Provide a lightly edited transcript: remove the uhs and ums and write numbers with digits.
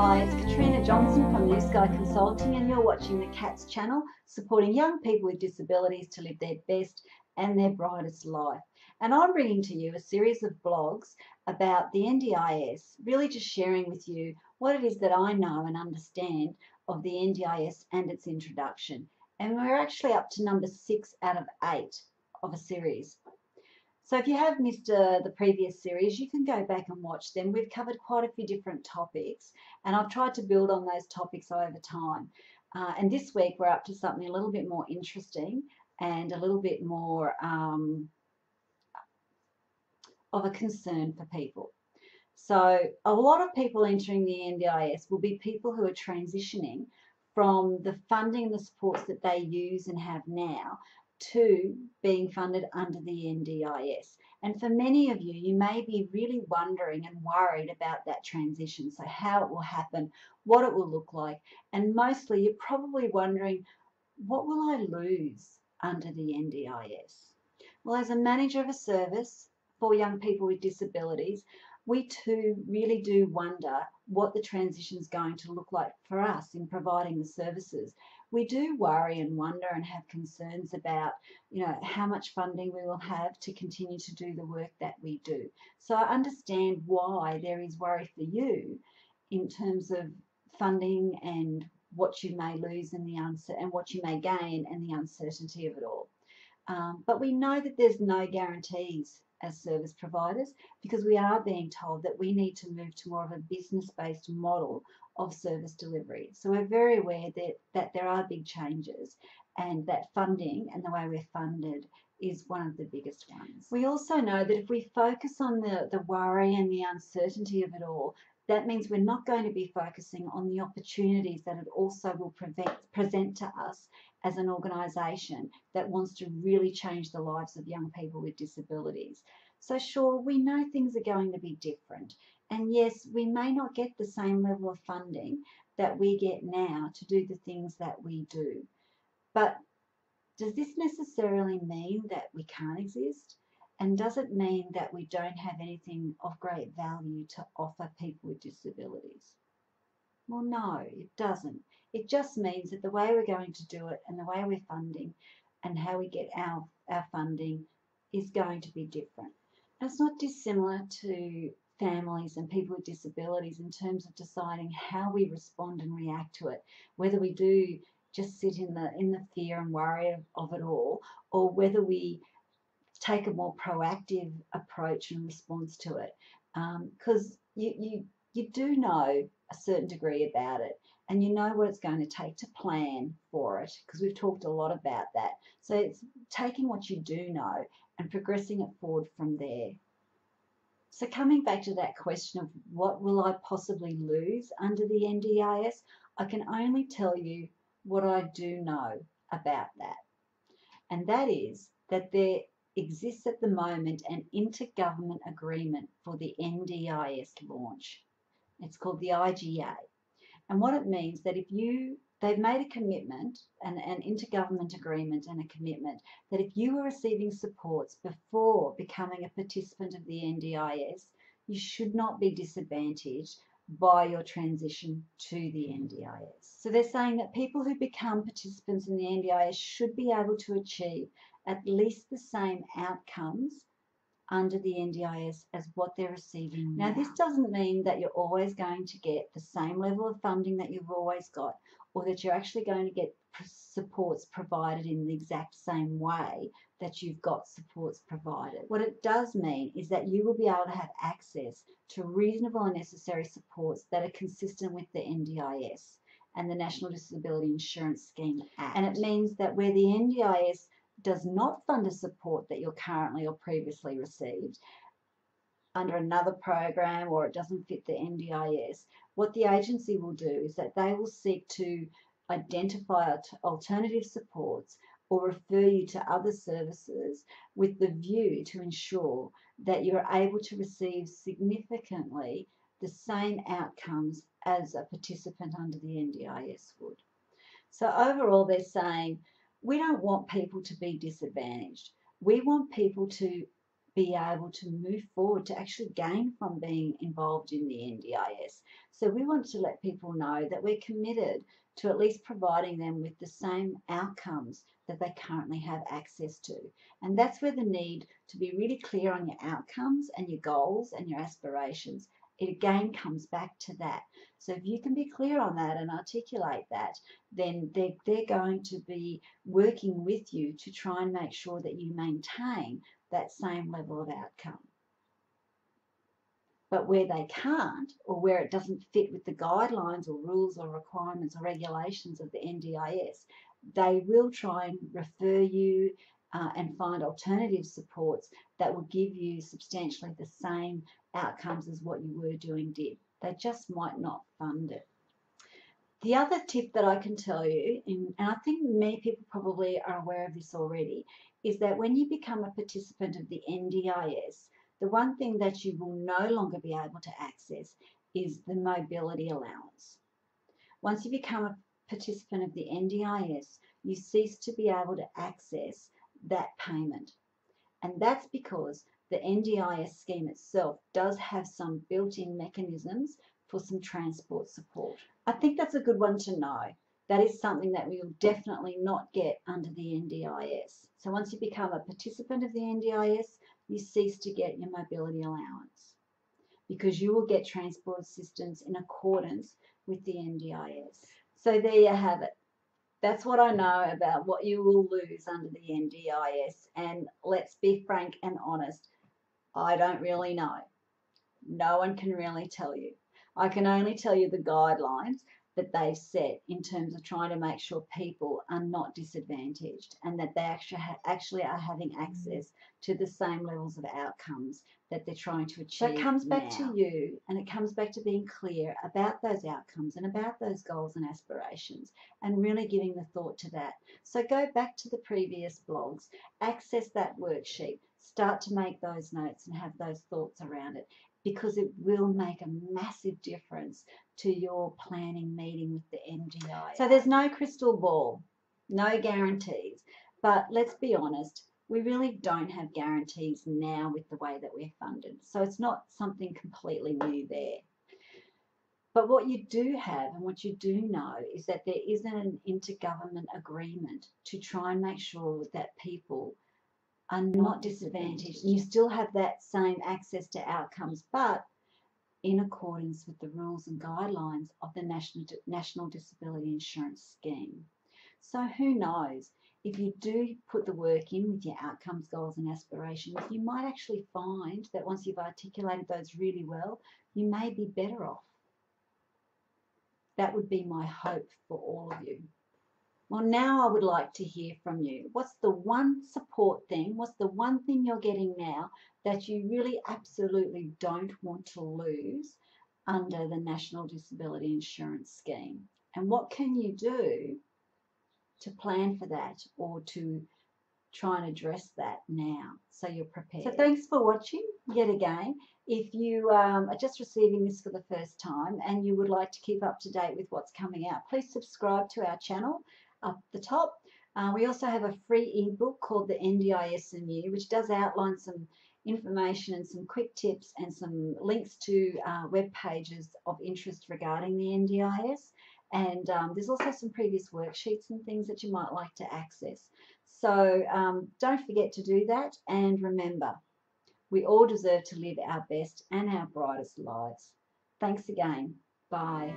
Hi, it's Katrina Johnson from Blue Sky Consulting, and you're watching the CATS channel, supporting young people with disabilities to live their best and their brightest life. And I'm bringing to you a series of blogs about the NDIS, really just sharing with you what it is that I know and understand of the NDIS and its introduction. And we're actually up to number 6 out of 8 of a series. So if you have missed the previous series, you can go back and watch them. We've covered quite a few different topics, and I've tried to build on those topics over time. And this week we're up to something a little bit more interesting and a little bit more of a concern for people. So a lot of people entering the NDIS will be people who are transitioning from the funding and the supports that they use and have now to being funded under the NDIS. And for many of you, you may be really wondering and worried about that transition, so how it will happen, what it will look like, and mostly you're probably wondering, what will I lose under the NDIS? Well, as a manager of a service for young people with disabilities, we too really do wonder what the transition is going to look like for us in providing the services. We do worry and wonder and have concerns about, how much funding we will have to continue to do the work that we do. So I understand why there is worry for you in terms of funding and what you may lose and what you may gain and the uncertainty of it all. But we know that there's no guarantees as service providers, because we are being told that we need to move to more of a business-based model of service delivery. So we're very aware that there are big changes, and that funding and the way we're funded is one of the biggest ones. We also know that if we focus on the worry and the uncertainty of it all, that means we're not going to be focusing on the opportunities that it also will present to us as an organisation that wants to really change the lives of young people with disabilities. So sure, we know things are going to be different. And yes, we may not get the same level of funding that we get now to do the things that we do. But does this necessarily mean that we can't exist? And does it mean that we don't have anything of great value to offer people with disabilities? Well, no, it doesn't. It just means that the way we're going to do it and the way we're funding and how we get our funding is going to be different. And it's not dissimilar to families and people with disabilities in terms of deciding how we respond and react to it, whether we do just sit in the fear and worry of it all, or whether we take a more proactive approach and response to it, because you do know a certain degree about it, and you know what it's going to take to plan for it, because we've talked a lot about that. So it's taking what you do know and progressing it forward from there. So coming back to that question of what will I possibly lose under the NDIS, I can only tell you what I do know about that, and that is that there exists at the moment an intergovernment agreement for the NDIS launch. It's called the IGA. And what it means that they've made a commitment, an intergovernment agreement and a commitment, that if you were receiving supports before becoming a participant of the NDIS, you should not be disadvantaged by your transition to the NDIS. So they're saying that people who become participants in the NDIS should be able to achieve at least the same outcomes under the NDIS as what they're receiving now. Now, this doesn't mean that you're always going to get the same level of funding that you've always got, or that you're actually going to get supports provided in the exact same way that you've got supports provided. What it does mean is that you will be able to have access to reasonable and necessary supports that are consistent with the NDIS and the National Disability Insurance Scheme Act. And it means that where the NDIS does not fund a support that you're currently or previously received under another program, or it doesn't fit the NDIS, what the agency will do is that they will seek to identify alternative supports or refer you to other services with the view to ensure that you're able to receive significantly the same outcomes as a participant under the NDIS would. So overall, they're saying, we don't want people to be disadvantaged. We want people to be able to move forward to actually gain from being involved in the NDIS. So we want to let people know that we're committed to at least providing them with the same outcomes that they currently have access to. And that's where the need to be really clear on your outcomes and your goals and your aspirations, it again comes back to that. So if you can be clear on that and articulate that, then they're going to be working with you to try and make sure that you maintain that same level of outcome. But where they can't, or where it doesn't fit with the guidelines or rules or requirements or regulations of the NDIS, they will try and refer you and find alternative supports that will give you substantially the same outcomes as what you were doing did. They just might not fund it. The other tip that I can tell you, and I think many people probably are aware of this already, is that when you become a participant of the NDIS, the one thing that you will no longer be able to access is the mobility allowance. Once you become a participant of the NDIS, you cease to be able to access that payment. And that's because the NDIS scheme itself does have some built-in mechanisms for some transport support. I think that's a good one to know. That is something that we will definitely not get under the NDIS. So once you become a participant of the NDIS, you cease to get your mobility allowance because you will get transport assistance in accordance with the NDIS. So there you have it. That's what I know about what you will lose under the NDIS. And let's be frank and honest, I don't really know. No one can really tell you. I can only tell you the guidelines that they've set in terms of trying to make sure people are not disadvantaged and that they actually are having access to the same levels of outcomes that they're trying to achieve. So it comes back to you, and it comes back to being clear about those outcomes and about those goals and aspirations and really giving the thought to that. So go back to the previous blogs, access that worksheet, start to make those notes and have those thoughts around it, because it will make a massive difference to your planning meeting with the NDIS. So there's no crystal ball, no guarantees, but let's be honest, we really don't have guarantees now with the way that we're funded. So it's not something completely new there. But what you do have and what you do know is that there isn't an intergovernment agreement to try and make sure that people are not disadvantaged. You still have that same access to outcomes, but in accordance with the rules and guidelines of the National Disability Insurance Scheme. So who knows, if you do put the work in with your outcomes, goals and aspirations, you might actually find that once you've articulated those really well, you may be better off. That would be my hope for all of you. Well, now I would like to hear from you. What's the one support thing, what's the one thing you're getting now that you really absolutely don't want to lose under the National Disability Insurance Scheme? And what can you do to plan for that or to try and address that now so you're prepared? So thanks for watching yet again. If you are just receiving this for the first time and you would like to keep up to date with what's coming out, please subscribe to our channel up the top. We also have a free ebook called the NDIS and You, which does outline some information and some quick tips and some links to web pages of interest regarding the NDIS. And there's also some previous worksheets and things that you might like to access. So don't forget to do that. And remember, we all deserve to live our best and our brightest lives. Thanks again. Bye.